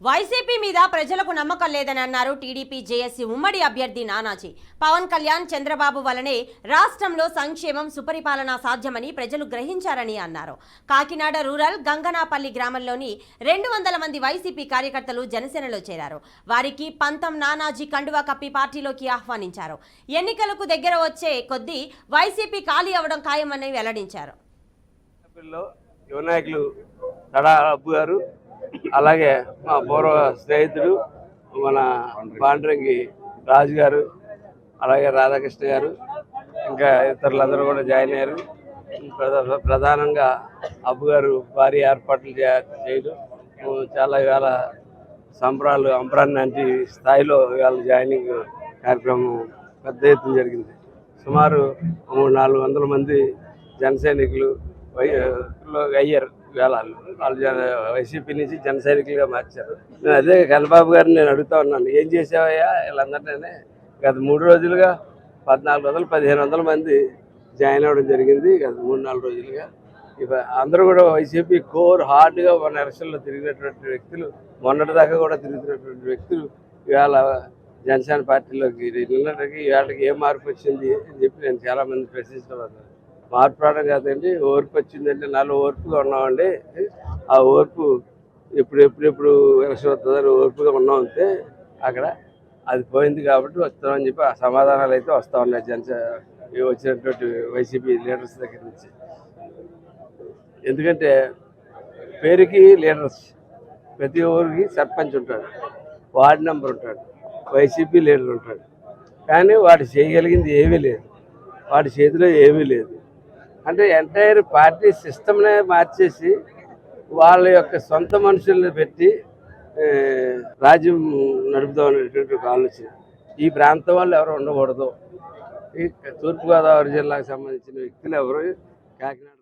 YCP మీద ప్రజలకు నమ్మకం లేదని అన్నారు టీడీపీ జేఏసీ ఉమ్మడి అభ్యర్థి నానాజీ. పవన్ కళ్యాణ్, చంద్రబాబు వలనే రాష్ట్రంలో సంక్షేమం, సుపరిపాలన సాధ్యమని ప్రజలు గ్రహించారని అన్నారు. కాకినాడ రూరల్ గంగనాపల్లి గ్రామంలోని 200 మంది వైసీపీ కార్యకర్తలు జనసేనలో చేరారు. వారికి పంతం నానాజీ కండువా కప్పి పార్టీలోకి ఆహ్వానించారు. ఎన్నికలకు దగ్గర వచ్చే కొద్దీ వైసీపీ ఖాళీ అవడం ఖాయమని వెల్లడించారు. అలాగే మా పూర్వ స్నేహితుడు మన పాండ్రంగి రాజు గారు, అలాగే రాధాకృష్ణ గారు, ఇంకా ఇతరులందరూ కూడా జాయిన్ అయ్యారు. ప్రధానంగా అబ్బు గారు భారీ ఏర్పాట్లు చేయడం, చాలా ఇవాళ సంబరాలు అంబరాన్ని స్థాయిలో ఇవాళ జాయినింగ్ కార్యక్రమం పెద్ద ఎత్తున జరిగింది. సుమారు 300-400 మంది జన సైనికులు అయ్యారు. ఇవాళ వాళ్ళు వైసీపీ నుంచి జన సైనికులుగా మార్చారు. నేను అదే కన్నబాబు గారిని నేను అడుగుతా ఉన్నాను, ఏం చేసావయ్యా వీళ్ళందరినీ? గత 3 రోజులుగా 1400-1500 మంది జాయిన్ అవ్వడం జరిగింది. గత 3-4 రోజులుగా అందరూ కూడా వైసీపీ కోర్ హార్డ్గా మన ఎలక్షన్లో తిరిగినటువంటి వ్యక్తులు, మొన్నటిదాకా కూడా తిరుగుతున్నటువంటి వ్యక్తులు ఇవాళ జనసేన పార్టీలోకి నిన్నటికి ఇవాళకి ఏం మార్పు వచ్చింది అని చెప్పి నేను చాలామంది ప్రశ్నిస్తున్నాను. మార్పు రావడం కాదండి, ఓర్పు వచ్చిందంటే నాలో ఓర్పుగా ఉన్నామండి. ఆ ఓర్పు ఎప్పుడు ఎలక్షన్ వస్తుందని ఓర్పుగా ఉన్నామంటే అక్కడ అది పోయింది కాబట్టి వస్తామని చెప్పి ఆ సమాధానాలు అయితే వస్తూ ఉన్నాయి వచ్చినటువంటి వైసీపీ లీడర్స్ దగ్గర నుంచి. ఎందుకంటే పేరుకి లీడర్స్, ప్రతి ఊరికి సర్పంచ్ ఉంటాడు, వార్డు మెంబర్ ఉంటాడు, వైసీపీ లీడర్ ఉంటాడు. కానీ వాడు చేయగలిగింది ఏమీ లేదు, వాడి చేతిలో ఏమీ లేదు. అంటే ఎంటైర్ పార్టీ సిస్టమ్నే మార్చేసి వాళ్ళ యొక్క సొంత మనుషుల్ని పెట్టి రాజ్యం నడుపుదాం అనేటువంటి ఒక ఆలోచన. ఈ ప్రాంతం వాళ్ళు ఎవరు ఉండకూడదు. ఈ తూర్పుగోదావరి జిల్లాకు సంబంధించిన వ్యక్తులు ఎవరు కాకినాడ